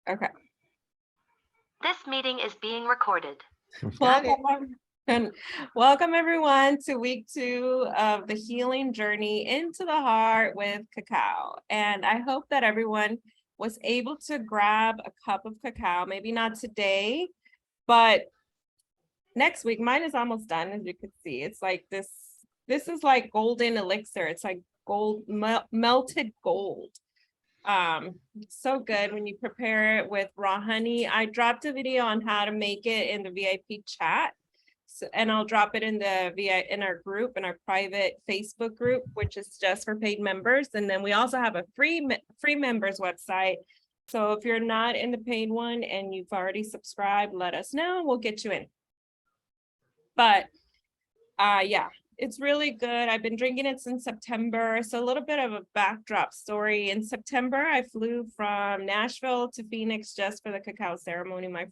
Okay. This meeting is being recorded. Got it. And welcome everyone to week 2 of the healing journey into the heart with Cacao. And I hope that everyone was able to grab a cup of cacao, maybe not today, but next week. Mine is almost done, as you can see. It's like this is like golden elixir. It's like gold, melted gold. So good when you prepare it with raw honey. I dropped a video on how to make it in the VIP chat. So, and I'll drop it in in our group, in our private Facebook group, which is just for paid members. And then we also have a free members website. So if you're not in the paid one and you've already subscribed, let us know. We'll get you in. But yeah, it's really good. I've been drinking it since September. So a little bit of a backdrop story. In September, I flew from Nashville to Phoenix just for the cacao ceremony. My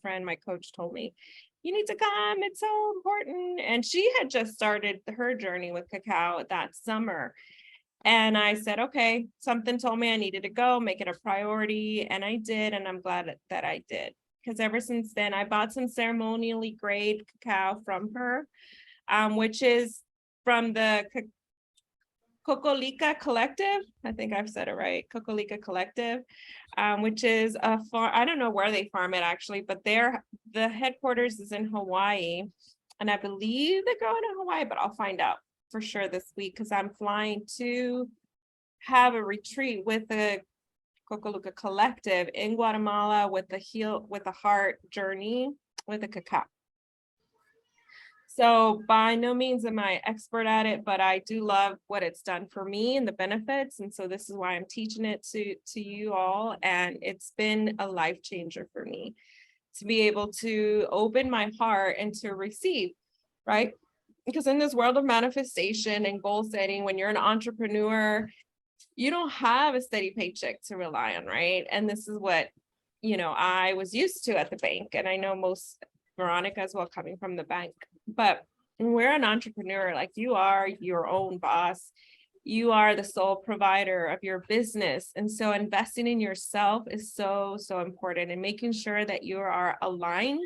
coach told me, you need to come. It's so important. And she had just started her journey with cacao that summer. And I said, okay, something told me I needed to go, make it a priority. And I did. And I'm glad that I did. Because ever since then, I bought some ceremonially grade cacao from her, which is from the Cocolica Collective. I think I've said it right. Cocolica Collective, which is a farm. I don't know where they farm it actually, but the headquarters is in Hawaii. And I believe they're going to Hawaii, but I'll find out for sure this week because I'm flying to have a retreat with the Cocolica Collective in Guatemala with the heart journey with the cacao. So by no means am I expert at it, but I do love what it's done for me and the benefits. And so this is why I'm teaching it to you all. And it's been a life changer for me to be able to open my heart and to receive, right? Because in this world of manifestation and goal setting, when you're an entrepreneur, you don't have a steady paycheck to rely on, right? And this is what, I was used to at the bank. And I know most Veronica as well coming from the bank. But when we're an entrepreneur, like you are your own boss, you are the sole provider of your business. And so investing in yourself is so, so important and making sure that you are aligned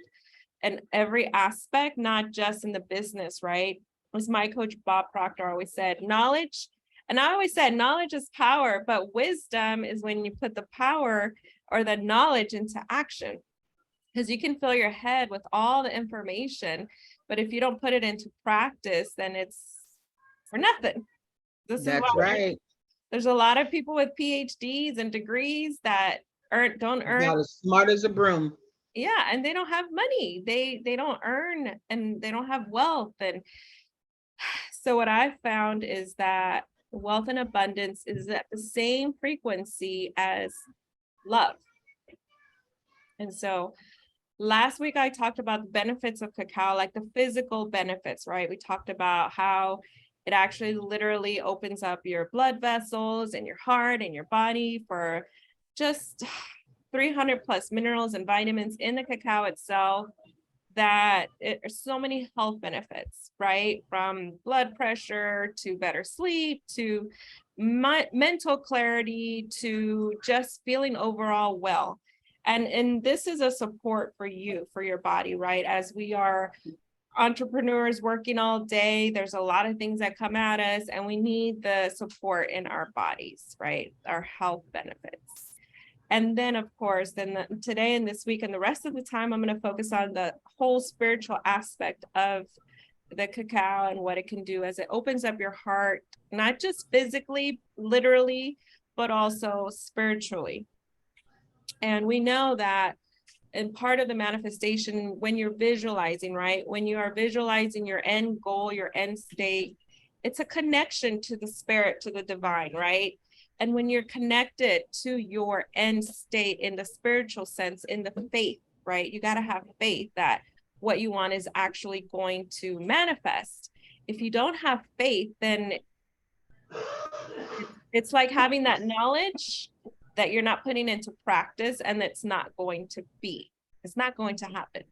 in every aspect, not just in the business, right? As my coach, Bob Proctor, always said, knowledge. And I always said, knowledge is power, but wisdom is when you put the power or the knowledge into action. Because you can fill your head with all the information, but if you don't put it into practice, then it's for nothing. That's right. There's a lot of people with PhDs and degrees that don't earn. Not as smart as a broom. Yeah, and they don't have money. They don't earn and they don't have wealth. And so what I found is that wealth and abundance is at the same frequency as love. And so last week, I talked about the benefits of cacao, like the physical benefits, right? We talked about how it actually literally opens up your blood vessels and your heart and your body for just 300 plus minerals and vitamins in the cacao itself, that there's so many health benefits, right? From blood pressure to better sleep, to mental clarity, to just feeling overall well. And this is a support for you, for your body, right? As we are entrepreneurs working all day, there's a lot of things that come at us and we need the support in our bodies, right? Our health benefits. And then of course, today and this week and the rest of the time, I'm going to focus on the whole spiritual aspect of the cacao and what it can do as it opens up your heart, not just physically, literally, but also spiritually. And we know that in part of the manifestation, when you're visualizing, right? When you are visualizing your end goal, your end state, it's a connection to the spirit, to the divine, right? And when you're connected to your end state in the spiritual sense, in the faith, right? You got to have faith that what you want is actually going to manifest. If you don't have faith, then it's like having that knowledge that you're not putting into practice, and it's not going to be. It's not going to happen.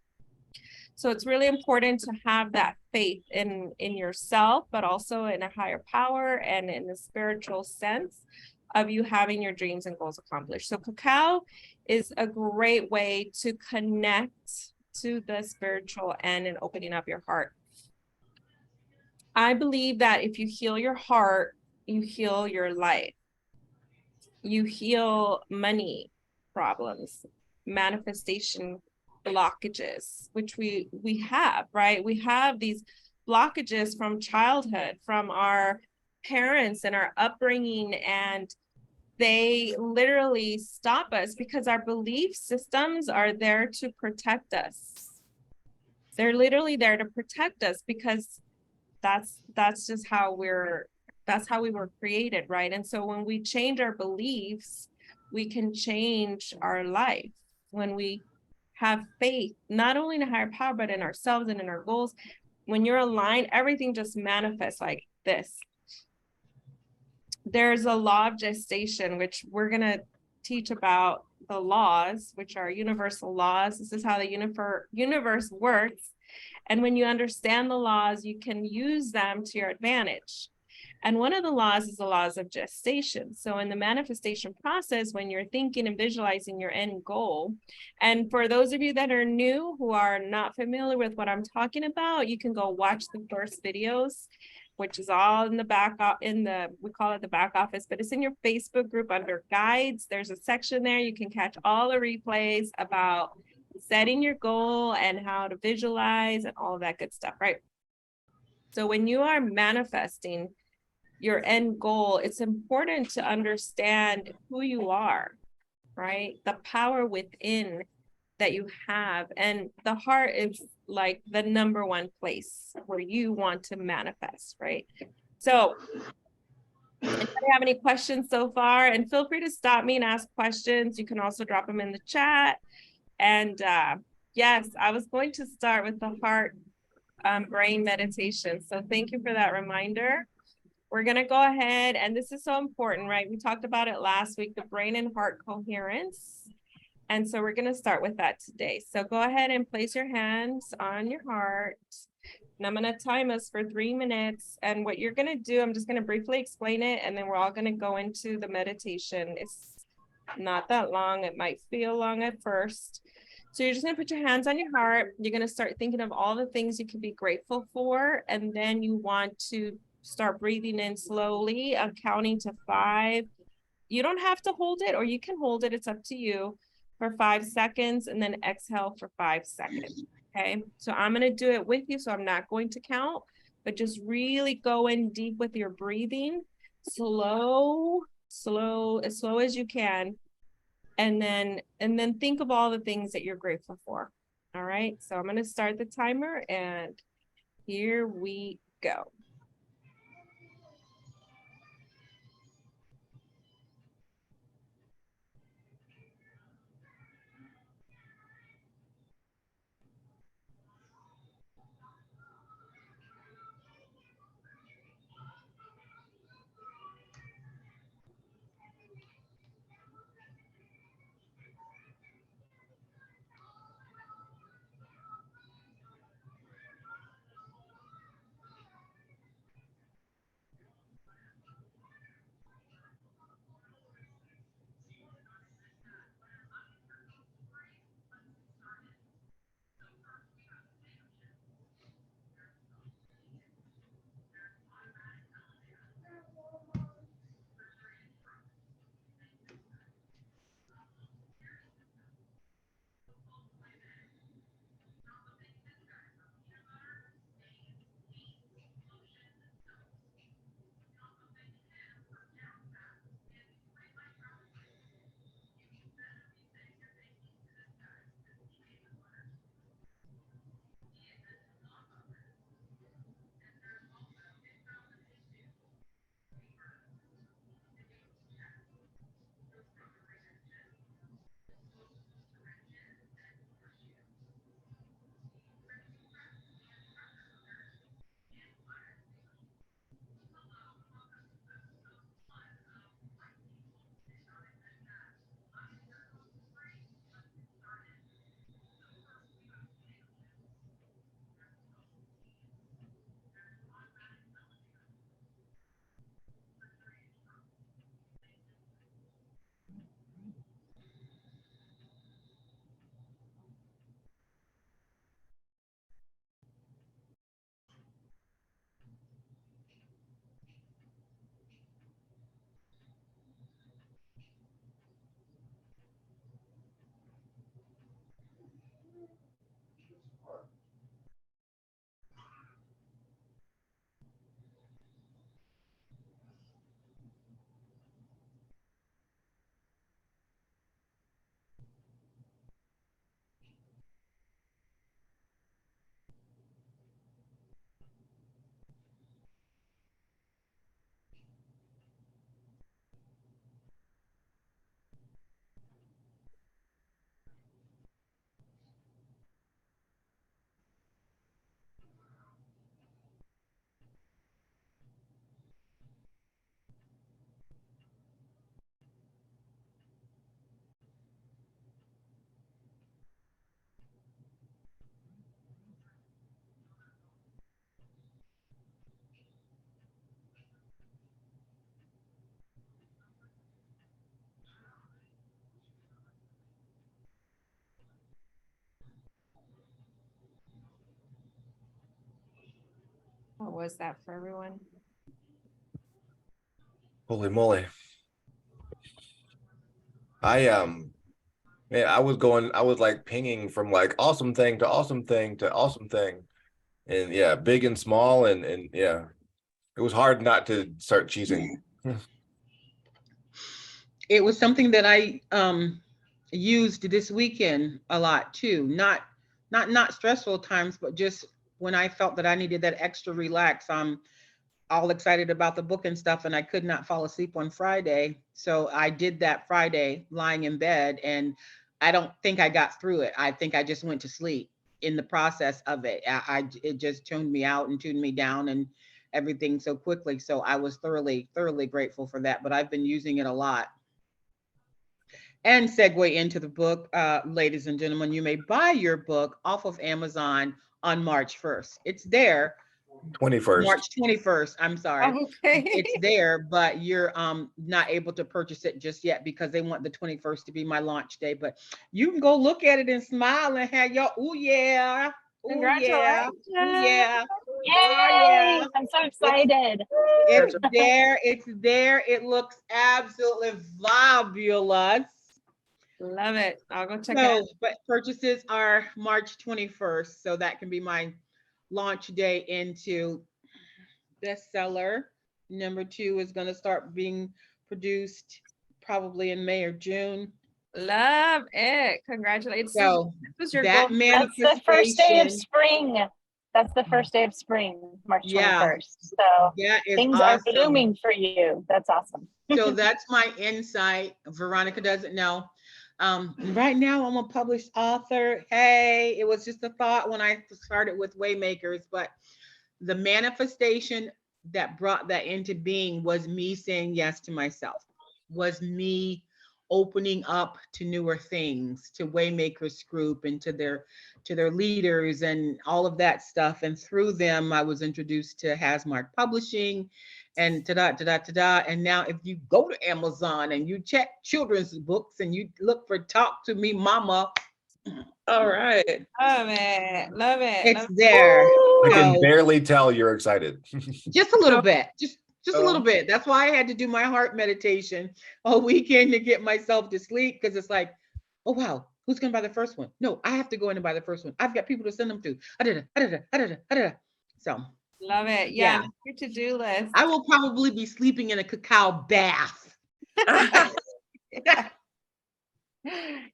So it's really important to have that faith in yourself, but also in a higher power and in the spiritual sense of you having your dreams and goals accomplished. So cacao is a great way to connect to the spiritual end and opening up your heart. I believe that if you heal your heart, you heal your life. You heal money problems, manifestation blockages, which we have, right? We have these blockages from childhood, from our parents and our upbringing, and they literally stop us because our belief systems are there to protect us. They're literally there to protect us because that's just how that's how we were created, right? And so when we change our beliefs, we can change our life. When we have faith, not only in a higher power, but in ourselves and in our goals, when you're aligned, everything just manifests like this. There's a law of gestation, which we're going to teach about the laws, which are universal laws. This is how the universe works. And when you understand the laws, you can use them to your advantage. And one of the laws is the laws of gestation. So in the manifestation process, when you're thinking and visualizing your end goal, and for those of you that are new who are not familiar with what I'm talking about, you can go watch the first videos, which is all in the back, we call it the back office, but it's in your Facebook group under guides. There's a section there. You can catch all the replays about setting your goal and how to visualize and all of that good stuff, right? So when you are manifesting your end goal, it's important to understand who you are, right? The power within that you have. And the heart is like the number one place where you want to manifest, right? So anybody have any questions so far? And feel free to stop me and ask questions. You can also drop them in the chat. And yes, I was going to start with the heart brain meditation. So thank you for that reminder. We're going to go ahead, and this is so important, right? We talked about it last week, the brain and heart coherence. And so we're going to start with that today. So go ahead and place your hands on your heart. And I'm going to time us for 3 minutes. And what you're going to do, I'm just going to briefly explain it, and then we're all going to go into the meditation. It's not that long. It might feel long at first. So you're just going to put your hands on your heart. You're going to start thinking of all the things you can be grateful for. And then you want to start breathing in slowly. I'm counting to 5. You don't have to hold it, or you can hold it. It's up to you, for 5 seconds, and then exhale for 5 seconds. Okay. So I'm going to do it with you. So I'm not going to count, but just really go in deep with your breathing. Slow, as slow as you can. And then think of all the things that you're grateful for. All right. So I'm going to start the timer, and here we go. was that for everyone? Holy moly. Man, I was like pinging from like awesome thing to awesome thing to awesome thing. And yeah, big and small and yeah. It was hard not to start cheesing. It was something that I used this weekend a lot too. Not stressful times, but just when I felt that I needed that extra relax. I'm all excited about the book and stuff, and I could not fall asleep on Friday. So I did that Friday lying in bed, and I don't think I got through it. I think I just went to sleep in the process of it. It just tuned me out and tuned me down and everything so quickly. So I was thoroughly grateful for that. But I've been using it a lot. And segue into the book, ladies and gentlemen, you may buy your book off of Amazon on March 1st. It's there. 21st. March 21st, I'm sorry. Okay. It's there, but you're not able to purchase it just yet because they want the 21st to be my launch day. But you can go look at it and smile and have your, oh yeah, oh yeah, oh yeah, oh Yay! yeah. I'm so excited. It's there, it's there. It looks absolutely fabulous. Love it. I'll go check it out. So, but purchases are March 21st. So that can be my launch day into bestseller. Number 2 is going to start being produced probably in May or June. Love it. Congratulations. So This was your that goal. That's the first day of manifestation, spring. That's the first day of spring, March Yeah. 21st. So that is things are awesome. blooming for you. That's awesome. So that's my insight. Veronica doesn't know. Right now I'm a published author. Hey, it was just a thought when I started with Waymakers, but the manifestation that brought that into being was me saying yes to myself, was me opening up to newer things, to Waymakers Group and to their leaders and all of that stuff. And through them, I was introduced to Hasmark Publishing and ta-da. And now if you go to Amazon and you check children's books and you look for Talk to Me Mama, all right, Love it. Love it. it's Love it. there. I can So- barely tell you're excited. just a little bit, just a Oh. little bit. That's why I had to do my heart meditation all weekend to get myself to sleep, because it's like, oh wow, who's gonna buy the first one? No, I have to go in and buy the first one. I've got people to send them to. So Love it. Yeah. Yeah. Your to-do list. I will probably be sleeping in a cacao bath.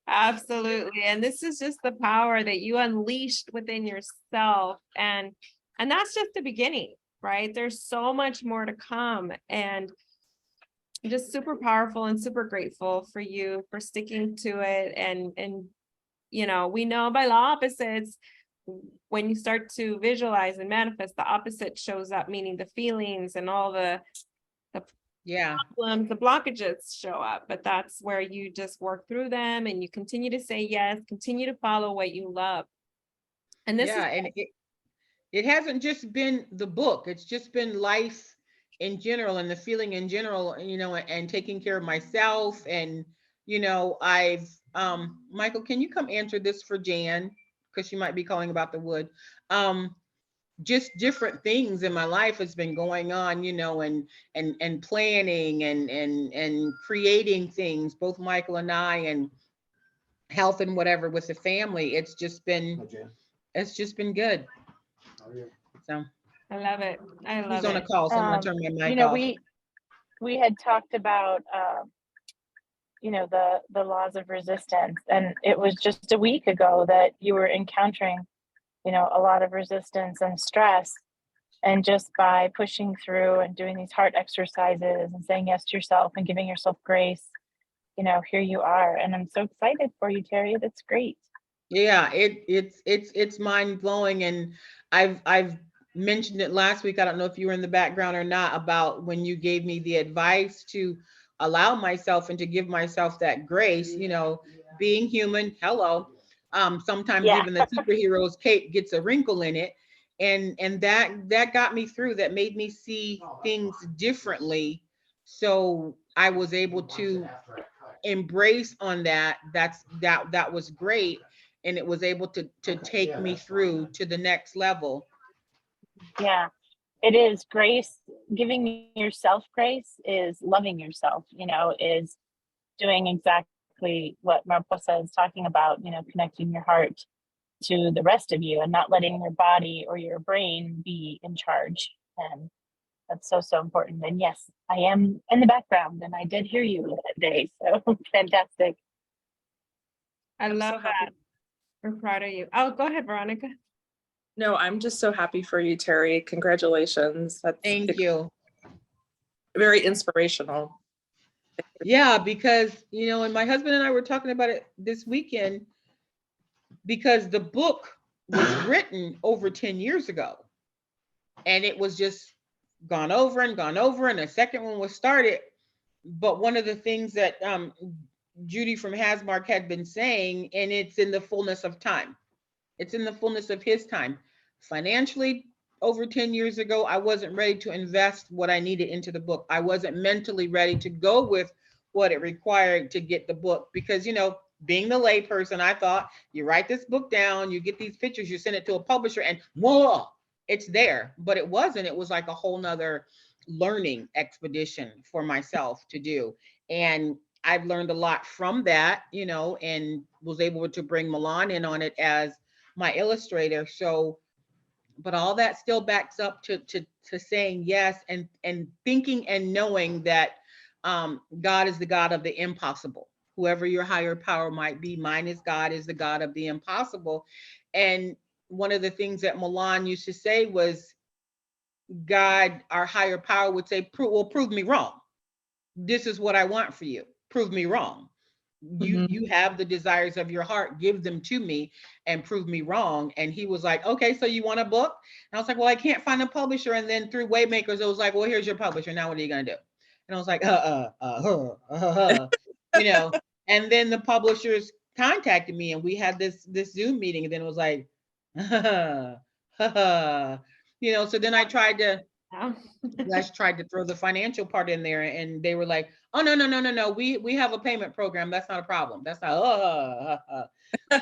Absolutely. And this is just the power that you unleashed within yourself. And that's just the beginning, right? There's so much more to come. And I'm just super powerful and super grateful for you for sticking to it. And you know, we know by law opposites, when you start to visualize and manifest, the opposite shows up, meaning the feelings and all the Yeah, problems, the blockages show up, but that's where you just work through them and you continue to say yes, continue to follow what you love. And this yeah, is and it hasn't just been the book, it's just been life in general and the feeling in general, you know, and taking care of myself. And you know, I've Michael, can you come answer this for Jan, because she might be calling about the wood. Just different things in my life has been going on, you know, and planning and creating things, both Michael and I, and health and whatever with the family. It's just been good. So I love it. I love who's on a it. call? So I'm gonna turn my mic You know, off. we had talked about you know, the laws of resistance, and it was just a week ago that you were encountering, you know, a lot of resistance and stress. And just by pushing through and doing these heart exercises and saying yes to yourself and giving yourself grace, you know, here you are. And I'm so excited for you, Terry. That's great. Yeah, it's mind blowing. And I've mentioned it last week. I don't know if you were in the background or not, about when you gave me the advice to allow myself and to give myself that grace, you know, being human. Hello. Sometimes Yeah. even the superhero's cape gets a wrinkle in it. And that got me through, that made me see things differently. So I was able to embrace on that. That was great. And it was able to take me through to the next level. Yeah. It is grace. Giving yourself grace is loving yourself, is doing exactly what Mariposa is talking about, connecting your heart to the rest of you and not letting your body or your brain be in charge. And that's so, so important. And yes, I am in the background and I did hear you that day. So fantastic. I I'm love so happy. that. We're proud of you. Oh, go ahead, Veronica. No, I'm just so happy for you, Terry. Congratulations. That's Thank you. very inspirational. Yeah, because, and my husband and I were talking about it this weekend because the book was written over 10 years ago and it was just gone over and a second one was started. But one of the things that Judy from Hasmark had been saying, and it's in the fullness of time. It's in the fullness of his time. Financially, over 10 years ago, I wasn't ready to invest what I needed into the book. I wasn't mentally ready to go with what it required to get the book because, being the layperson, I thought you write this book down, you get these pictures, you send it to a publisher and whoa, it's there. But it wasn't. It was like a whole nother learning expedition for myself to do. And I've learned a lot from that, and was able to bring Milan in on it as my illustrator. So, but all that still backs up to saying yes and thinking and knowing that God is the God of the impossible. Whoever your higher power might be, mine is God is the God of the impossible. And one of the things that Milan used to say was, God, our higher power would say, prove me wrong. This is what I want for you. Prove me wrong. You have the desires of your heart, give them to me and prove me wrong. And he was like, okay, so you want a book? And I was like, well, I can't find a publisher. And then through Waymakers, it was like, well, here's your publisher. Now what are you gonna do? And I was like, and then the publishers contacted me and we had this Zoom meeting, and then it was like, so then I tried to Oh. Les tried to throw the financial part in there, and they were like, "Oh no, we have a payment program. That's not a problem. That's not."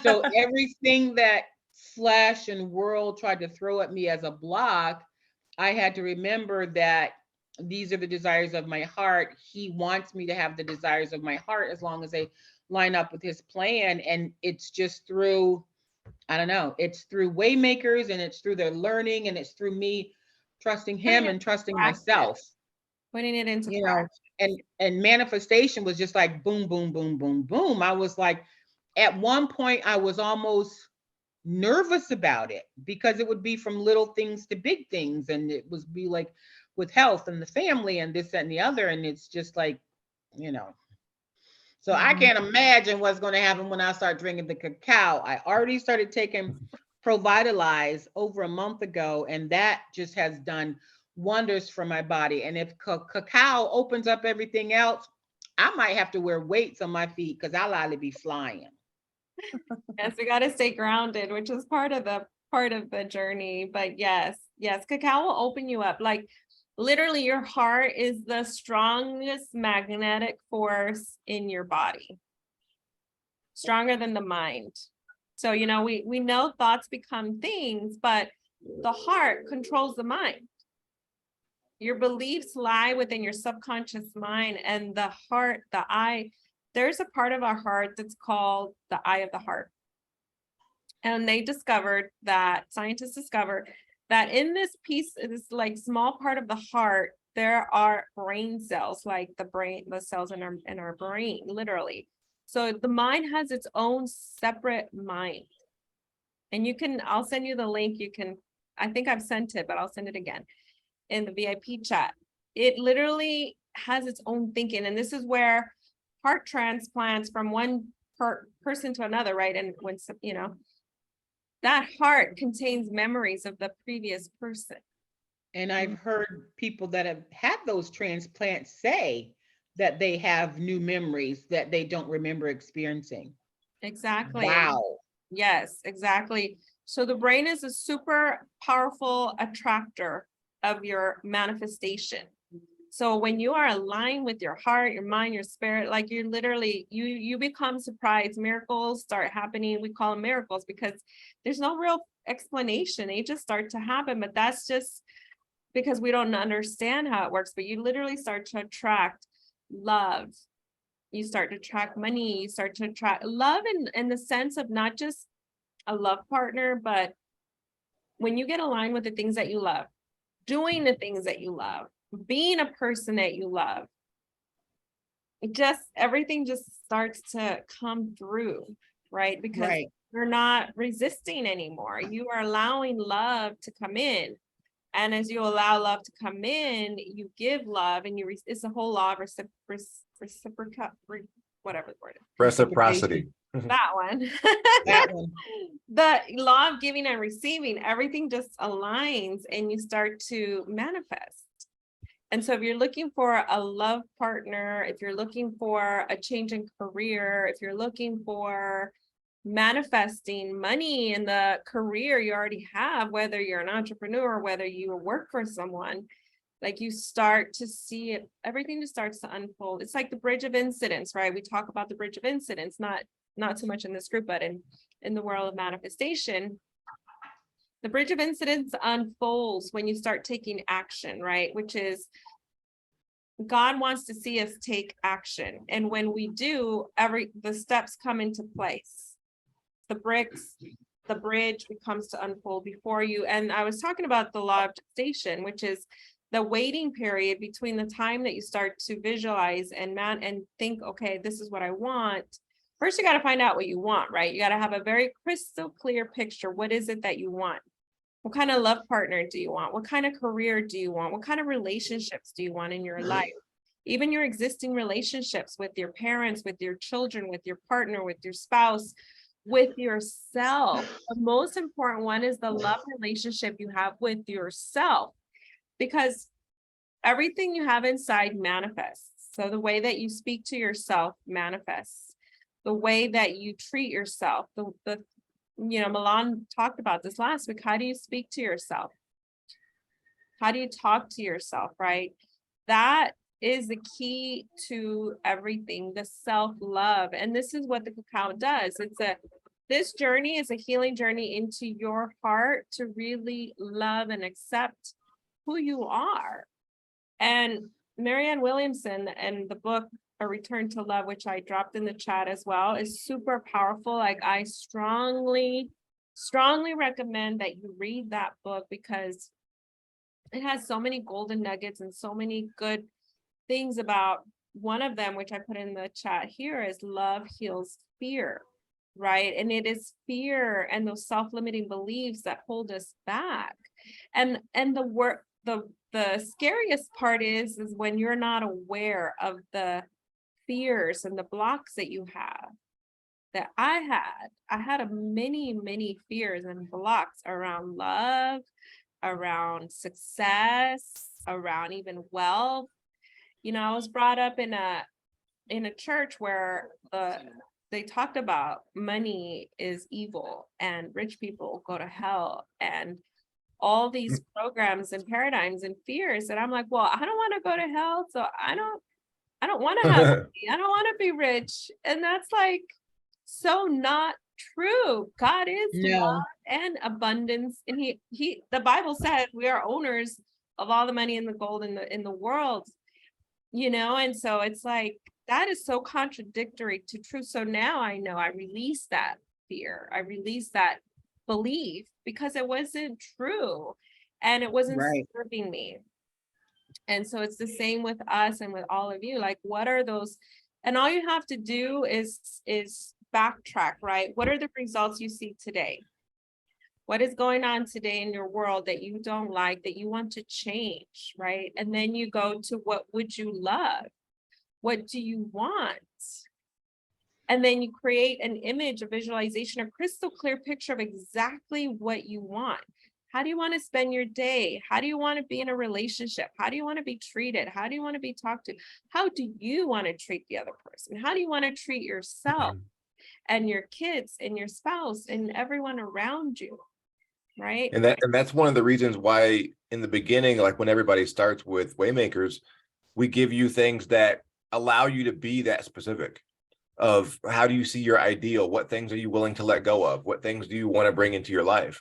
So everything that Flash and World tried to throw at me as a block, I had to remember that these are the desires of my heart. He wants me to have the desires of my heart as long as they line up with his plan, and it's just through, I don't know, it's through Waymakers, and it's through their learning, and it's through me trusting him and trusting myself, putting it into practice. and manifestation was just like boom, boom, boom, boom, boom. I was like, at one point I was almost nervous about it because it would be from little things to big things, and it was be like with health and the family and this, that, and the other, and it's just like, so I can't imagine what's going to happen when I start drinking the cacao. I already started taking Provitalize over a month ago, and that just has done wonders for my body. And if cacao opens up everything else, I might have to wear weights on my feet because I'll either be flying. Yes, we got to stay grounded, which is part of the journey. But yes, cacao will open you up. Like literally, your heart is the strongest magnetic force in your body, stronger than the mind. So, we know thoughts become things, but the heart controls the mind. Your beliefs lie within your subconscious mind, and the heart, the eye, there's a part of our heart that's called the eye of the heart. And scientists discovered that in this piece, this like small part of the heart, there are brain cells, like the cells in our brain, literally. So the mind has its own separate mind. And I'll send you the link. I think I've sent it, but I'll send it again in the VIP chat. It literally has its own thinking. And this is where heart transplants from one person to another, right? And when, that heart contains memories of the previous person. And I've heard people that have had those transplants say that they have new memories that they don't remember experiencing. Exactly. Wow. Yes, exactly. So the brain is a super powerful attractor of your manifestation. So when you are aligned with your heart, your mind, your spirit, like you're literally, you become surprised. Miracles start happening. We call them miracles because there's no real explanation. They just start to happen. But that's just because we don't understand how it works, but you literally start to attract love. You start to attract money, you start to attract love in the sense of not just a love partner, but when you get aligned with the things that you love, doing the things that you love, being a person that you love, everything just starts to come through, right? Because Right. you're not resisting anymore. You are allowing love to come in. And as you allow love to come in, you give love, and it's a whole law of whatever the word is. Reciprocity. That one. That one. The law of giving and receiving, everything just aligns and you start to manifest. And so if you're looking for a love partner, if you're looking for a change in career, if you're looking for manifesting money in the career you already have, whether you're an entrepreneur, whether you work for someone, like you start to see it, everything just starts to unfold. It's like the bridge of incidents, right? We talk about the bridge of incidents, not so much in this group, but in the world of manifestation. The bridge of incidents unfolds when you start taking action, right? Which is God wants to see us take action. And when we do, the steps come into place. The bricks, the bridge becomes to unfold before you. And I was talking about the law of gestation, which is the waiting period between the time that you start to visualize and think, okay, this is what I want. First, you got to find out what you want, right? You got to have a very crystal clear picture. What is it that you want? What kind of love partner do you want? What kind of career do you want? What kind of relationships do you want in your life? Even your existing relationships with your parents, with your children, with your partner, with your spouse, with yourself. The most important one is the love relationship you have with yourself, because everything you have inside manifests. So the way that you speak to yourself manifests. The way that you treat yourself, Milan talked about this last week. How do you speak to yourself? How do you talk to yourself, right? That is the key to everything, the self-love. And this is what the cacao does. This journey is a healing journey into your heart to really love and accept who you are. And Marianne Williamson and the book A Return to Love, which I dropped in the chat as well, is super powerful. Like, I strongly recommend that you read that book, because it has so many golden nuggets and so many good things about. One of them, which I put in the chat here, is love heals fear, right? And it is fear and those self-limiting beliefs that hold us back. And the scariest part is when you're not aware of the fears and the blocks that you have. That I had many fears and blocks around love, around success, around even wealth. I was brought up in a church where they talked about money is evil and rich people go to hell, and all these programs and paradigms and fears. And I'm like, well, I don't want to go to hell, so I don't want to have money. I don't want to be rich. And that's like so not true. God is love and abundance. And the Bible says we are owners of all the money and the gold in the world, and so it's like, that is so contradictory to truth. So now I know I release that fear. I release that belief, because it wasn't true and it wasn't serving me. And so it's the same with us and with all of you. Like, what are those? And all you have to do is backtrack, right? What are the results you see today? What is going on today in your world that you don't like, that you want to change, right? And then you go to, what would you love? What do you want? And then you create an image, a visualization, a crystal clear picture of exactly what you want. How do you want to spend your day? How do you want to be in a relationship? How do you want to be treated? How do you want to be talked to? How do you want to treat the other person? How do you want to treat yourself and your kids and your spouse and everyone around you? Right. And that's one of the reasons why in the beginning, like when everybody starts with Waymakers, we give you things that allow you to be that specific of how do you see your ideal? What things are you willing to let go of? What things do you want to bring into your life?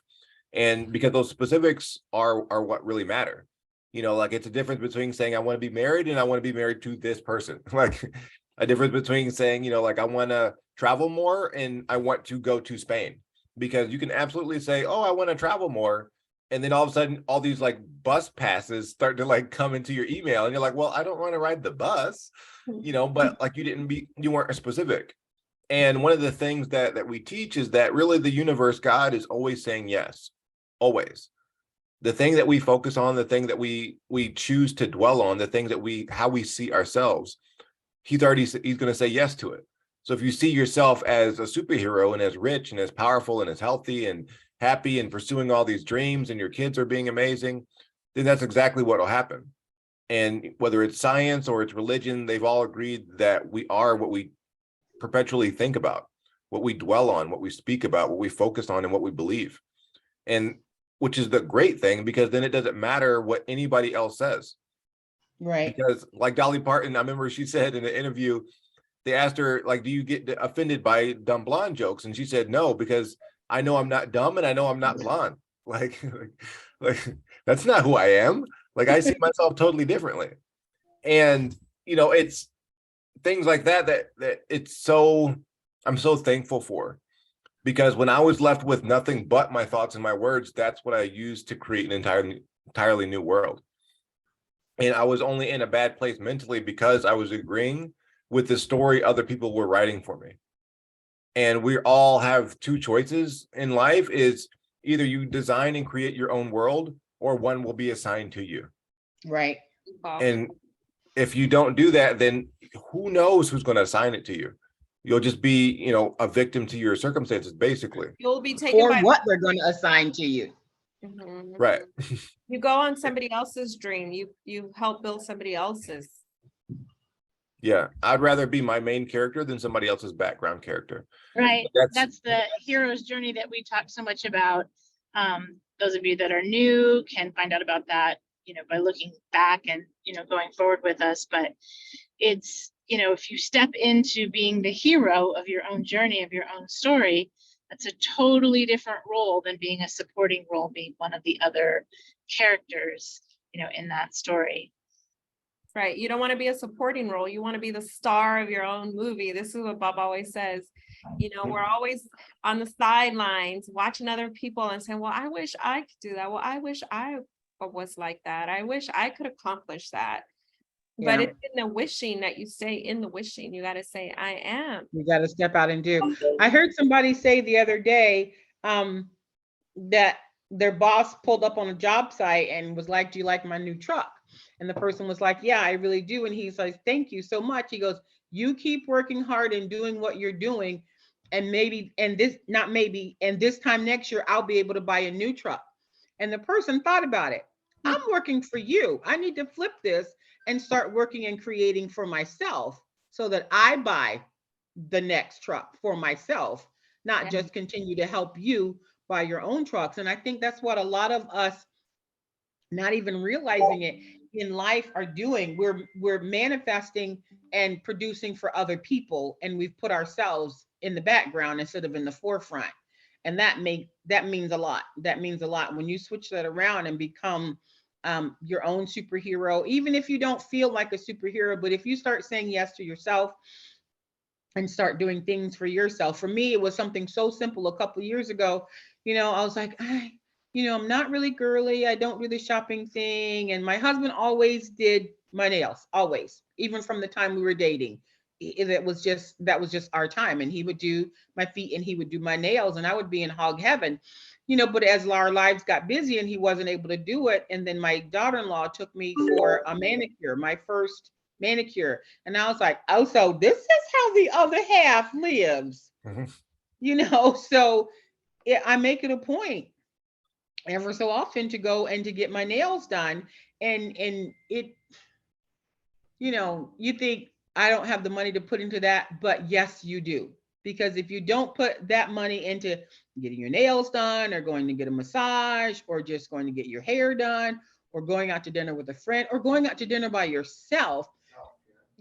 And because those specifics are what really matter. You know, like it's a difference between saying I want to be married and I want to be married to this person. Like a difference between saying, you know, like I want to travel more and I want to go to Spain. Because you can absolutely say, oh, I want to travel more. And then all of a sudden, all these like bus passes start to like come into your email. And you're like, well, I don't want to ride the bus, you know, but like you weren't specific. And one of the things that we teach is that really the universe, God is always saying yes, always. The thing that we focus on, the thing that we choose to dwell on, the things that how we see ourselves, he's going to say yes to it. So if you see yourself as a superhero and as rich and as powerful and as healthy and happy and pursuing all these dreams and your kids are being amazing, then that's exactly what will happen. And whether it's science or it's religion, they've all agreed that we are what we perpetually think about, what we dwell on, what we speak about, what we focus on, and what we believe. And which is the great thing, because then it doesn't matter what anybody else says. Right. Because like Dolly Parton, I remember she said in an interview, they asked her, like, do you get offended by dumb blonde jokes? And she said, no, because I know I'm not dumb and I know I'm not blonde. Like that's not who I am. Like I see myself totally differently. And, you know, it's things like that it's so, I'm so thankful for. Because when I was left with nothing but my thoughts and my words, that's what I used to create an entirely new world. And I was only in a bad place mentally because I was agreeing with the story other people were writing for me. And we all have two choices in life: is either you design and create your own world, or one will be assigned to you. Right. And if you don't do that, then who knows who's going to assign it to you? You'll just be, you know, a victim to your circumstances, basically. You'll be taken Or by what they're going to assign to you. Mhm. Right. You go on somebody else's dream. You help build somebody else's. Yeah. I'd rather be my main character than somebody else's background character. Right. That's- That's the hero's journey that we talk so much about. Those of you that are new can find out about that, you know, by looking back and, you know, going forward with us. But it's, you know, if you step into being the hero of your own journey, of your own story, that's a totally different role than being a supporting role, being one of the other characters, you know, in that story. Right. You don't want to be a supporting role. You want to be the star of your own movie. This is what Bob always says. You know, we're always on the sidelines watching other people and saying, well, I wish I could do that. Well, I wish I was like that. I wish I could accomplish that. But Yeah. it's in the wishing that you stay in the wishing. You got to say, I am. You got to step out and do. I heard somebody say the other day that their boss pulled up on a job site and was like, do you like my new truck? And the person was like, yeah, I really do. And he's like, thank you so much. He goes, you keep working hard and doing what you're doing. And maybe, and this, not maybe, and this time next year, I'll be able to buy a new truck. And the person thought about it. I'm working for you. I need to flip this and start working and creating for myself so that I buy the next truck for myself, not Yeah. just continue to help you buy your own trucks. And I think that's what a lot of us, not even realizing it in life, are doing. We're manifesting and producing for other people, and we've put ourselves in the background instead of in the forefront. And that means a lot. That means a lot when you switch that around and become your own superhero, even if you don't feel like a superhero. But if you start saying yes to yourself and start doing things for yourself. For me, it was something so simple a couple of years ago. You know, I was like, I'm not really girly. I don't do the shopping thing. And my husband always did my nails, always, even from the time we were dating. That was just our time. And he would do my feet and he would do my nails, and I would be in hog heaven. But as our lives got busy and he wasn't able to do it, and then my daughter-in-law took me for a manicure, my first manicure. And I was like, oh, so this is how the other half lives. So I make it a point ever so often to go and to get my nails done. And it, you think I don't have the money to put into that, but yes, you do. Because if you don't put that money into getting your nails done, or going to get a massage, or just going to get your hair done, or going out to dinner with a friend, or going out to dinner by yourself,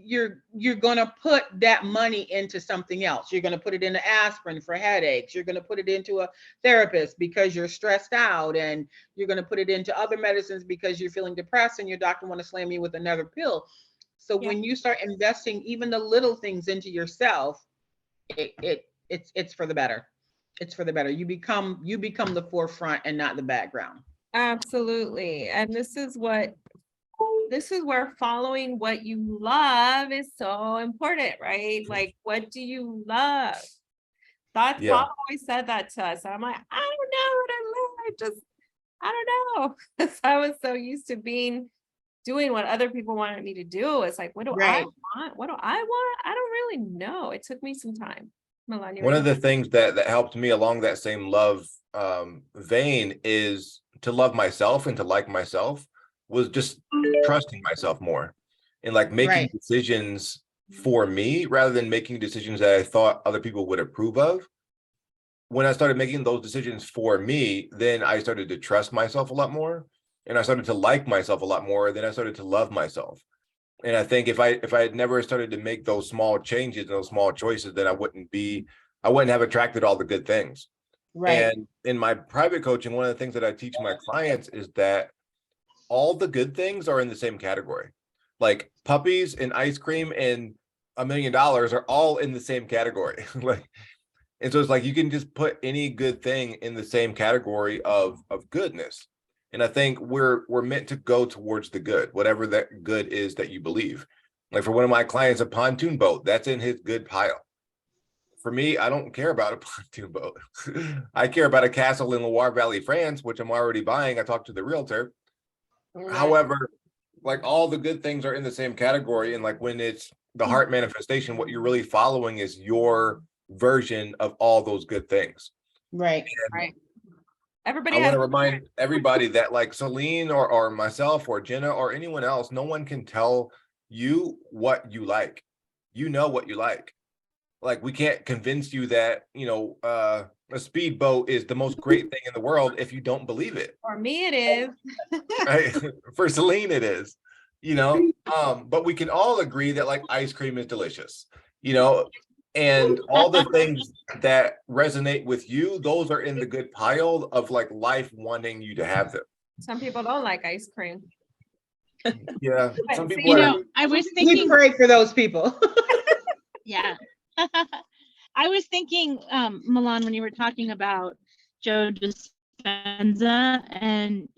you're gonna put that money into something else. You're gonna put it into aspirin for headaches. You're gonna put it into a therapist because you're stressed out, and you're gonna put it into other medicines because you're feeling depressed and your doctor want to slam you with another pill. So Yeah. when you start investing even the little things into yourself, it's for the better. It's for the better. You become the forefront and not the background. Absolutely. And this is where following what you love is so important, right? Like, what do you love? That's Yeah. Mom always said that to us. And I'm like, I don't know what I love. I don't know. 'Cause I was so used to doing what other people wanted me to do. It's like, what do I Right. want? What do I want? I don't really know. It took me some time. Milan, you One were of the things that helped me along that same love vein is to love myself and to like myself, was just trusting myself more and like making Right. decisions for me rather than making decisions that I thought other people would approve of. When I started making those decisions for me, then I started to trust myself a lot more, and I started to like myself a lot more. Then I started to love myself. And I think if I had never started to make those small changes and those small choices, then I wouldn't have attracted all the good things. Right. And in my private coaching, one of the things that I teach my clients is that all the good things are in the same category. Like puppies and ice cream and $1 million are all in the same category. Like, and so it's like you can just put any good thing in the same category of goodness. And I think we're meant to go towards the good, whatever that good is that you believe. Like for one of my clients, a pontoon boat, that's in his good pile. For me, I don't care about a pontoon boat. I care about a castle in Loire Valley, France, which I'm already buying. I talked to the realtor. However, like all the good things are in the same category. And like when it's the heart manifestation, what you're really following is your version of all those good things. Right. right. Everybody I want has to remind everybody that like Celine or myself or Jenna or anyone else, no one can tell you what you like. You know what you like. Like we can't convince you that, a speedboat is the most great thing in the world if you don't believe it. for me, it is. Right? For Celine, it is, but we can all agree that like ice cream is delicious, and all the things that resonate with you, those are in the good pile of like life wanting you to have them. Some people don't like ice cream. Yeah. But Some see, people You are, know, I was We thinking, pray for those people. yeah. I was thinking, Milan, when you were talking about Joe Dispenza, and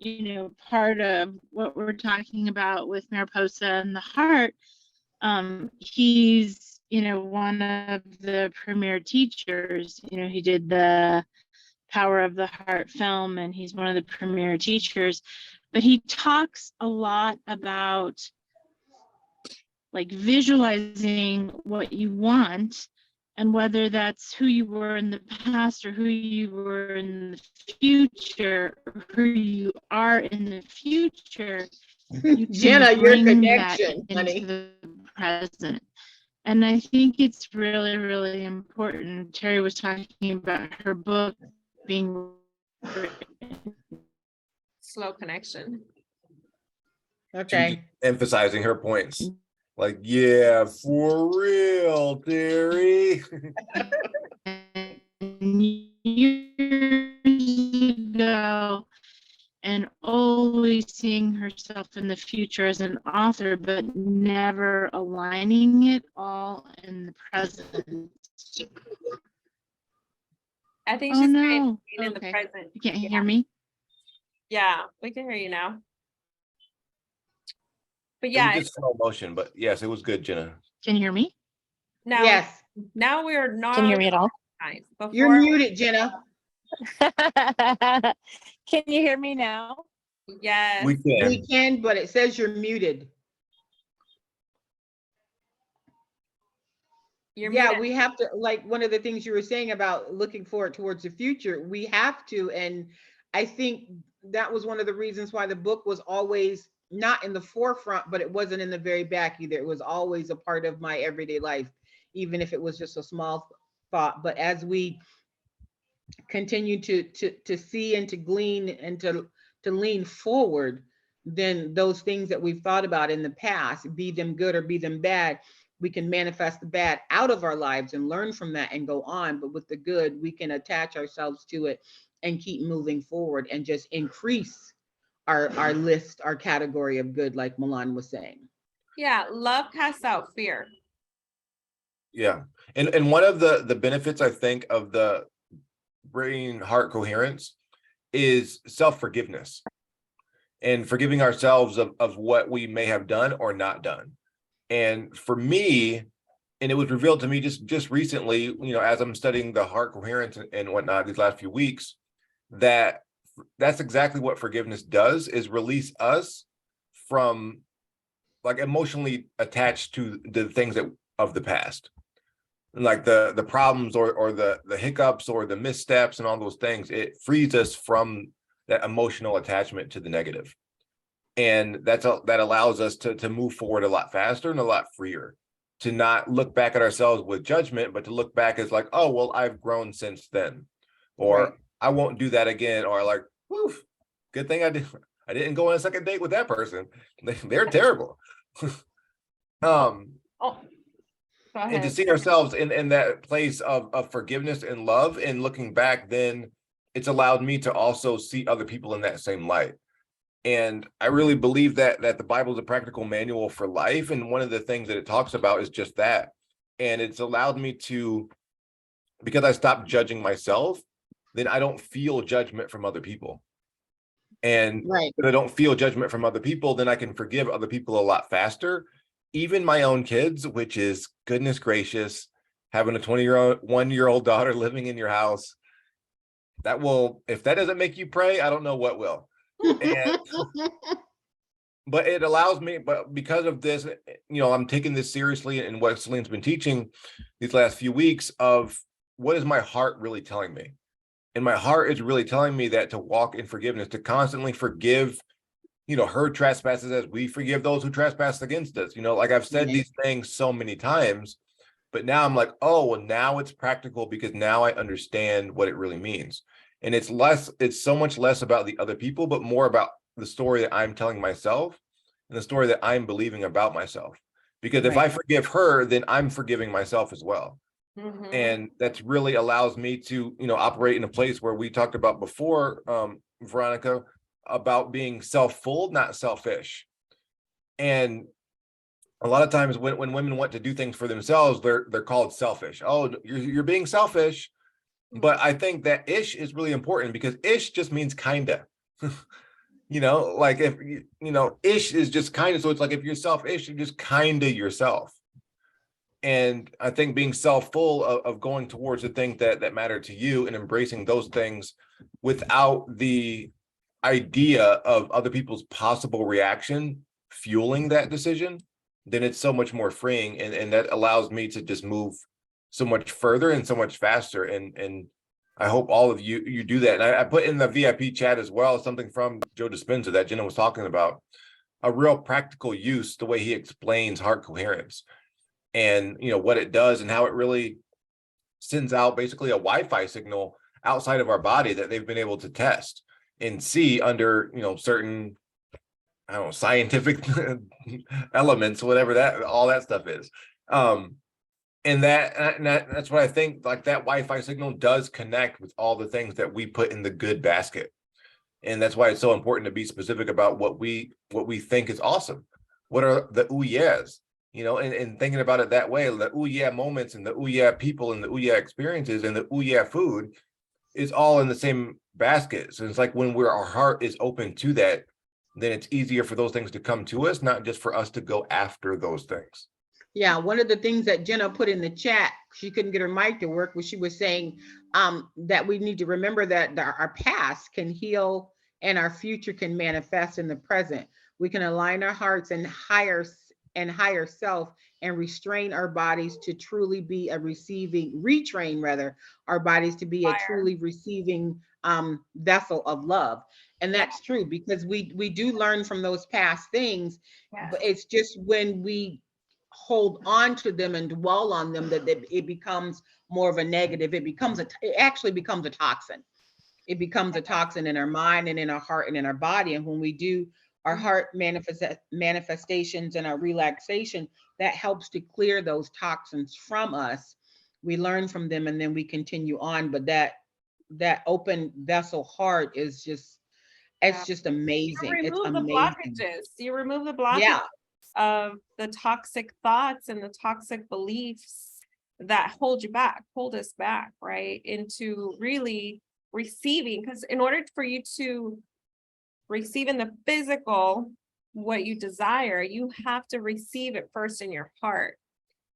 part of what we're talking about with Mariposa and the heart, he's one of the premier teachers. He did the Power of the Heart film, and he's one of the premier teachers. But he talks a lot about like visualizing what you want, and whether that's who you were in the past or who you were in the future, or who you are in the future, you can Jenna, your bring that connection, into honey. the present. And I think it's really, really important. Terry was talking about her book being written. Slow connection. Okay. emphasizing her points. Like, yeah, for real, Terry. Years ago, and always seeing herself in the future as an author, but never aligning it all in the present. I think Oh she's no. saying being in the Okay. present. You can't hear me? Yeah, we can hear you now. But It yeah, was just slow motion, but yes, it was good, Jenna. Can you hear me? now Yes, now we're not. Can you hear me at all? Times. you're Before, muted, Jenna. Can you hear me now? yes. We can. We can, but it says you're muted. You're Yeah, muted. we have to, like one of the things you were saying about looking forward towards the future, we have to. And I think that was one of the reasons why the book was always not in the forefront, but it wasn't in the very back either. It was always a part of my everyday life, even if it was just a small thought. But as we continue to see and to glean and to lean forward, then those things that we've thought about in the past, be them good or be them bad, we can manifest the bad out of our lives and learn from that and go on. But with the good, we can attach ourselves to it and keep moving forward and just increase our list, our category of good, like Milan was saying. Yeah, love casts out fear. Yeah. And one of the benefits, I think, of the brain heart coherence is self-forgiveness and forgiving ourselves of what we may have done or not done. And for me, and it was revealed to me just recently, you know, as I'm studying the heart coherence and whatnot these last few weeks, that that's exactly what forgiveness does, is release us from like emotionally attached to the things that of the past, like the problems or the hiccups or the missteps and all those things. It frees us from that emotional attachment to the negative, and that allows us to move forward a lot faster and a lot freer, to not look back at ourselves with judgment, but to look back as like, oh well, I've grown since then, or Right. I won't do that again, or like, woof, good thing I didn't go on a second date with that person. They're terrible. Oh, go And to ahead. see ourselves in that place of forgiveness and love, and looking back, then it's allowed me to also see other people in that same light. And I really believe that the Bible is a practical manual for life, and one of the things that it talks about is just that. And it's allowed me to, because I stopped judging myself, then I don't feel judgment from other people. And Right. if I don't feel judgment from other people, then I can forgive other people a lot faster, even my own kids, which is, goodness gracious, having a 1-year-old daughter living in your house. That will, if that doesn't make you pray, I don't know what will. And but it allows me, but because of this, you know, I'm taking this seriously, and what Celine's been teaching these last few weeks of what is my heart really telling me? And my heart is really telling me that to walk in forgiveness, to constantly forgive, you know, her trespasses as we forgive those who trespass against us. You know, like I've said these things so many times, but now I'm like, oh, well, now it's practical, because now I understand what it really means. And it's so much less about the other people, but more about the story that I'm telling myself and the story that I'm believing about myself. Because if I Right. forgive her, then I'm forgiving myself as well. Mhm. And that's really allows me to, you know, operate in a place where we talked about before, Veronica, about being self-full, not selfish. And a lot of times when women want to do things for themselves, they're called selfish. Oh, you're being selfish. But I think that ish is really important, because ish just means kinda. You know, like if you know, ish is just kinda. So it's like if you're selfish, you're just kinda yourself. And I think being self-full of going towards the things that matter to you and embracing those things without the idea of other people's possible reaction fueling that decision, then it's so much more freeing, and that allows me to just move so much further and so much faster. And I hope all of you do that. And I put in the VIP chat as well something from Joe Dispenza that Jenna was talking about, a real practical use, the way he explains heart coherence, and you know what it does, and how it really sends out basically a Wi-Fi signal outside of our body that they've been able to test and see under, you know, certain, I don't know, scientific elements, whatever that all that stuff is. And that's what I think, like that Wi-Fi signal does connect with all the things that we put in the good basket. And that's why it's so important to be specific about what we think is awesome. What are the ooh yeahs? You know, and thinking about it that way, the ooh yeah moments and the ooh yeah people and the ooh yeah experiences and the ooh yeah food is all in the same basket. So it's like when our heart is open to that, then it's easier for those things to come to us, not just for us to go after those things. Yeah, one of the things that Jenna put in the chat, she couldn't get her mic to work, was she was saying that we need to remember that our past can heal and our future can manifest in the present. We can align our hearts and higher self and restrain our bodies to truly be retrain rather our bodies to be a Fire. truly receiving vessel of love. And that's true, because we do learn from those past things, Yes. but it's just when we hold on to them and dwell on them that it becomes more of a negative. It actually becomes a toxin. It becomes a toxin in our mind and in our heart and in our body. And when we do our heart manifestations and our relaxation, that helps to clear those toxins from us. We learn from them and then we continue on. But that open vessel heart is just, Yeah. it's just You amazing. It's remove the amazing. blockages. You remove the blockages Yeah. of the toxic thoughts and the toxic beliefs that hold you back, hold us back, right? Into really receiving. Because in order for you to receive in the physical what you desire, you have to receive it first in your heart.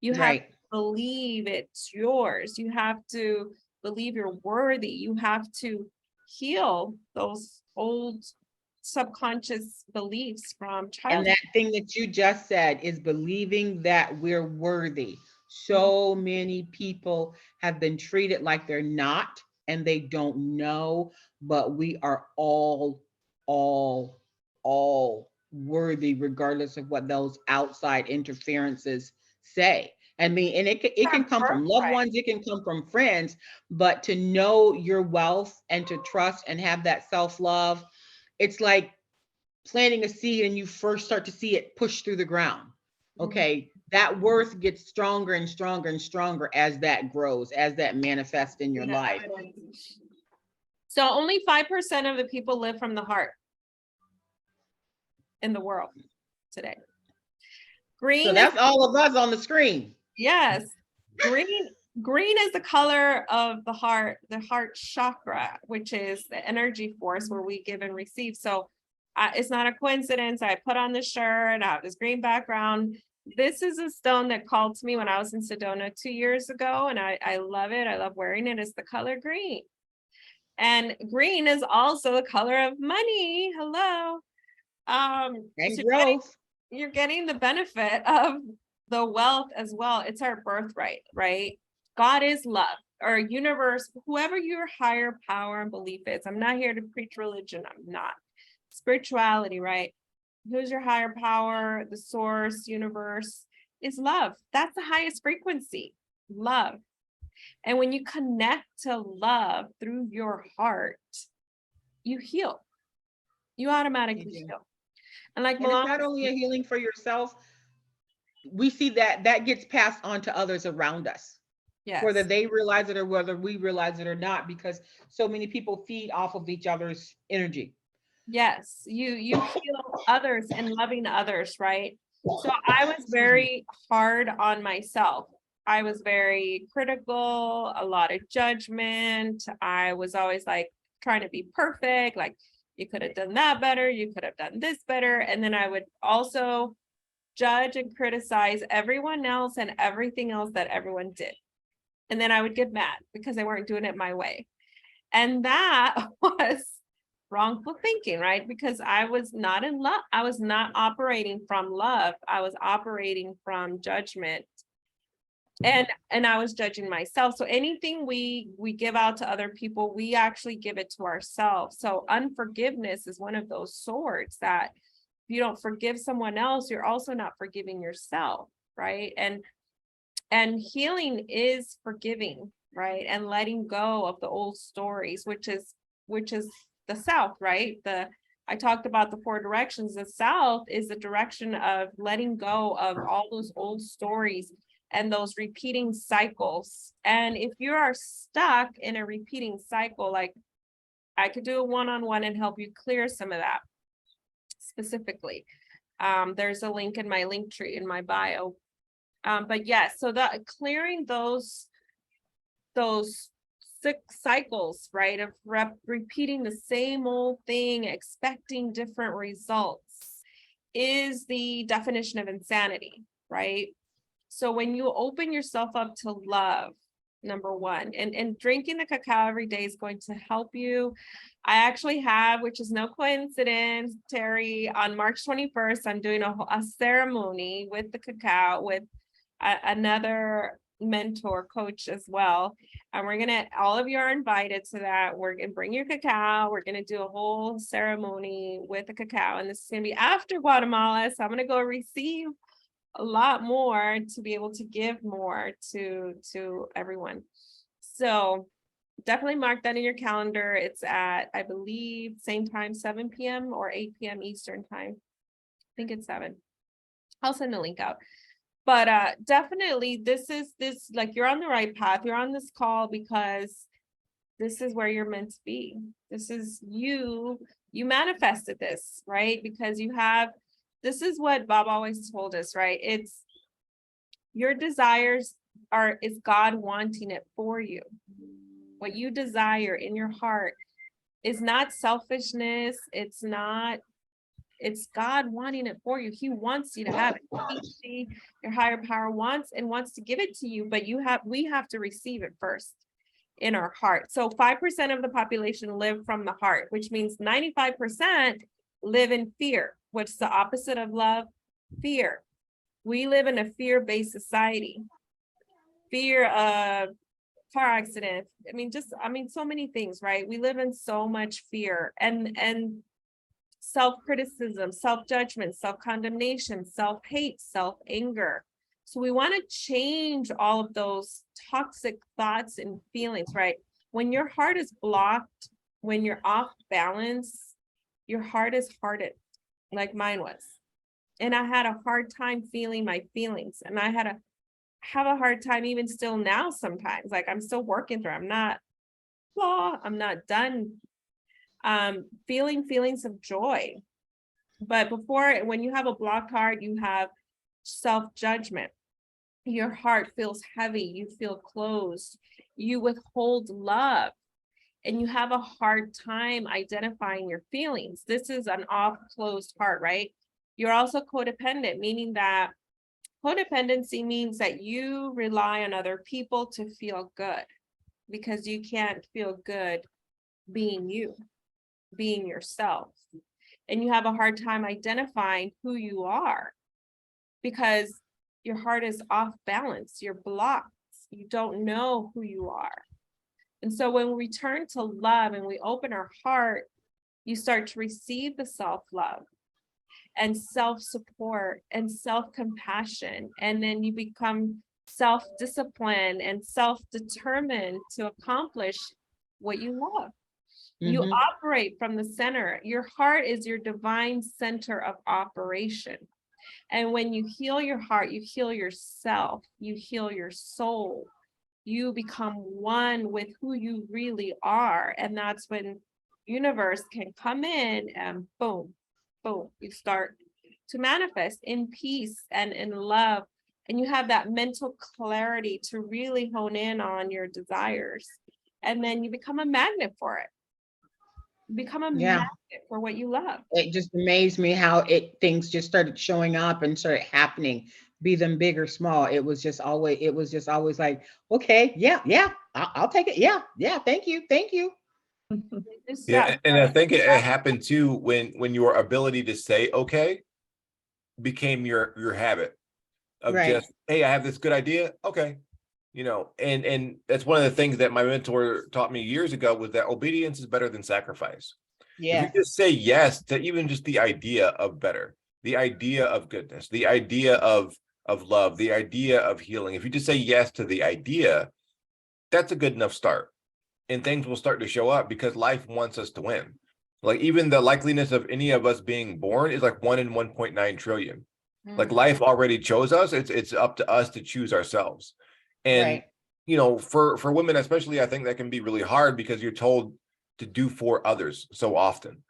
You have Right. to believe it's yours. You have to believe you're worthy. You have to heal those old subconscious beliefs from And childhood. that thing that you just said is believing that we're worthy. So many people have been treated like they're not, and they don't know, but we are all worthy, regardless of what those outside interferences say. I mean, and it can come from loved Birthright. ones, it can come from friends, but to know your wealth and to trust and have that self-love, it's like planting a seed and you first start to see it push through the ground. Okay, that worth gets stronger and stronger and stronger as that grows, as that manifests in your Yeah, life. evidence. So only 5% of the people live from the heart in the world today. Green So is, that's all of us on the screen. yes, green is the color of the heart chakra, which is the energy force where we give and receive. So it's not a coincidence. I put on this shirt, I have this green background. This is a stone that called to me when I was in Sedona 2 years ago, and I love it. I love wearing it. It's the color green. And green is also the color of money. Hello. And So growth. you're getting the benefit of the wealth as well. It's our birthright, right? God is love, or universe, whoever your higher power and belief is. I'm not here to preach religion. I'm not. Spirituality, right? Who's your higher power? The source, universe is love. That's the highest frequency, love. And when you connect to love through your heart, you heal. You automatically You do. heal. And like And it's Malala, not only a healing for yourself, we see that gets passed on to others around us, whether yes, they realize it or whether we realize it or not, because so many people feed off of each other's energy. yes, you heal others and loving others, right? So I was Excuse me. very hard on myself. I was very critical, a lot of judgment. I was always like trying to be perfect, like you could have done that better, you could have done this better. And then I would also judge and criticize everyone else and everything else that everyone did. And then I would get mad because they weren't doing it my way. And that was wrongful thinking, right? Because I was not in love. I was not operating from love. I was operating from judgment. And I was judging myself. So anything we give out to other people, we actually give it to ourselves. So unforgiveness is one of those swords that if you don't forgive someone else, you're also not forgiving yourself, right? And healing is forgiving, right? And letting go of the old stories, which is the South, right? I talked about the 4 directions. The South is the direction of letting go of all those old stories and those repeating cycles. And if you are stuck in a repeating cycle, like I could do a one-on-one and help you clear some of that specifically. There's a link in my link tree in my bio. But yes, so that clearing those 6 cycles, right, of repeating the same old thing, expecting different results is the definition of insanity, right? So when you open yourself up to love, number one, and drinking the cacao every day is going to help you. I actually have, which is no coincidence, Terry, on March 21st, I'm doing a ceremony with the cacao with another mentor coach as well. And all of you are invited to that. We're gonna bring your cacao. We're gonna do a whole ceremony with the cacao. And this is gonna be after Guatemala. So I'm gonna go receive a lot more to be able to give more to everyone. So definitely mark that in your calendar. It's at, I believe, same time, 7 p.m. or 8 p.m. Eastern time. I think it's 7. I'll send the link out. But definitely this, like, you're on the right path. You're on this call because this is where you're meant to be. This is you manifested this, right? Because this is what Bob always told us, right? It's your desires is God wanting it for you. What you desire in your heart is not selfishness. It's God wanting it for you. He wants you to have it. She, your higher power wants to give it to you, but we have to receive it first in our heart. So 5% of the population live from the heart, which means 95% live in fear. What's the opposite of love? Fear. We live in a fear-based society. Fear of car accident. So many things, right? We live in so much fear and self-criticism, self-judgment, self-condemnation, self-hate, self-anger. So we want to change all of those toxic thoughts and feelings, right? When your heart is blocked, when you're off balance, your heart is hardened, like mine was. And I had a hard time feeling my feelings. And I have a hard time even still now sometimes. Like, I'm still working through. I'm not done feeling feelings of joy. But when you have a blocked heart, you have self-judgment. Your heart feels heavy, you feel closed, you withhold love, and you have a hard time identifying your feelings. This is an off-closed heart, right? You're also codependent, meaning that codependency means that you rely on other people to feel good, because you can't feel good being you, being yourself. And you have a hard time identifying who you are because your heart is off balance, you're blocked, you don't know who you are. And so when we return to love and we open our heart, you start to receive the self-love and self-support and self-compassion. And then you become self-disciplined and self-determined to accomplish what you love. You Mhm. operate from the center. Your heart is your divine center of operation. And when you heal your heart, you heal yourself, you heal your soul. You become one with who you really are. And that's when universe can come in and boom, boom, you start to manifest in peace and in love. And you have that mental clarity to really hone in on your desires. And then you become a magnet for it. Become a Yeah. magnet for what you love. It just amazed me how things just started showing up and started happening, be them big or small. It was just always like, okay, yeah, I'll take it. Yeah, thank you. Just Yeah, that and I part. think it happened too when your ability to say okay became your habit of Right. just, hey, I have this good idea. Okay. And that's one of the things that my mentor taught me years ago, was that obedience is better than sacrifice. If you Yeah. just say yes to even just the idea of better, the idea of goodness, the idea of love, the idea of healing, if you just say yes to the idea, that's a good enough start. And things will start to show up, because life wants us to win. Like, even the likeliness of any of us being born is like 1 in 1.9 trillion. Like, life already chose us. It's up to us to choose ourselves. And Right. for women especially, I think that can be really hard, because you're told to do for others so often.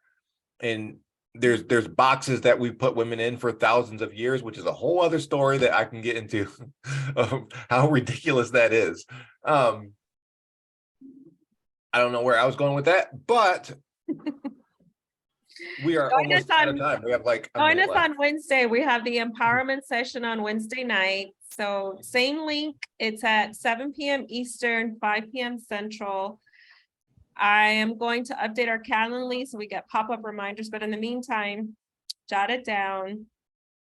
And there's boxes that we put women in for thousands of years, which is a whole other story that I can get into of how ridiculous that is. I don't know where I was going with that, but we are Join us almost out of time. We have like a Join minute us left. on Wednesday. We have the empowerment session on Wednesday night. So same link. It's at 7 p.m. Eastern, 5 p.m. Central. I am going to update our Calendly so we get pop-up reminders, but in the meantime, jot it down.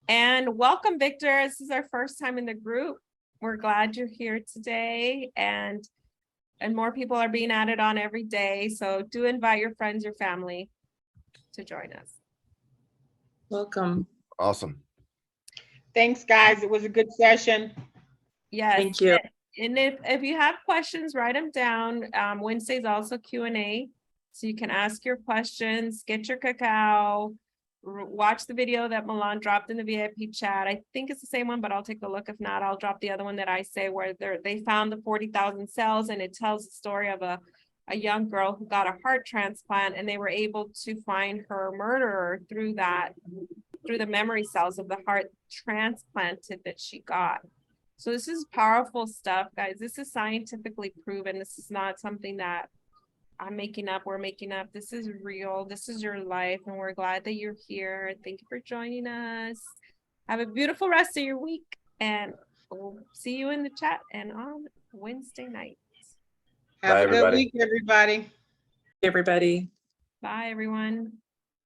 And welcome, Victor. This is our first time in the group. We're glad you're here today, and more people are being added on every day. So do invite your friends, your family to join us. Welcome. Awesome. Thanks, guys. It was a good session. Yes. Thank you. And if you have questions, write them down. Wednesday's also Q&A. So you can ask your questions, get your cacao, watch the video that Milan dropped in the VIP chat. I think it's the same one, but I'll take a look. If not, I'll drop the other one that I say where they found the 40,000 cells, and it tells the story of a young girl who got a heart transplant, and they were able to find her murderer through the memory cells of the heart transplanted that she got. So this is powerful stuff, guys. This is scientifically proven. This is not something that I'm making up, we're making up. This is real. This is your life, and we're glad that you're here. Thank you for joining us. Have a beautiful rest of your week, and we'll see you in the chat and on Wednesday night. Have Bye, a good everybody. week, everybody. Everybody. Bye, everyone.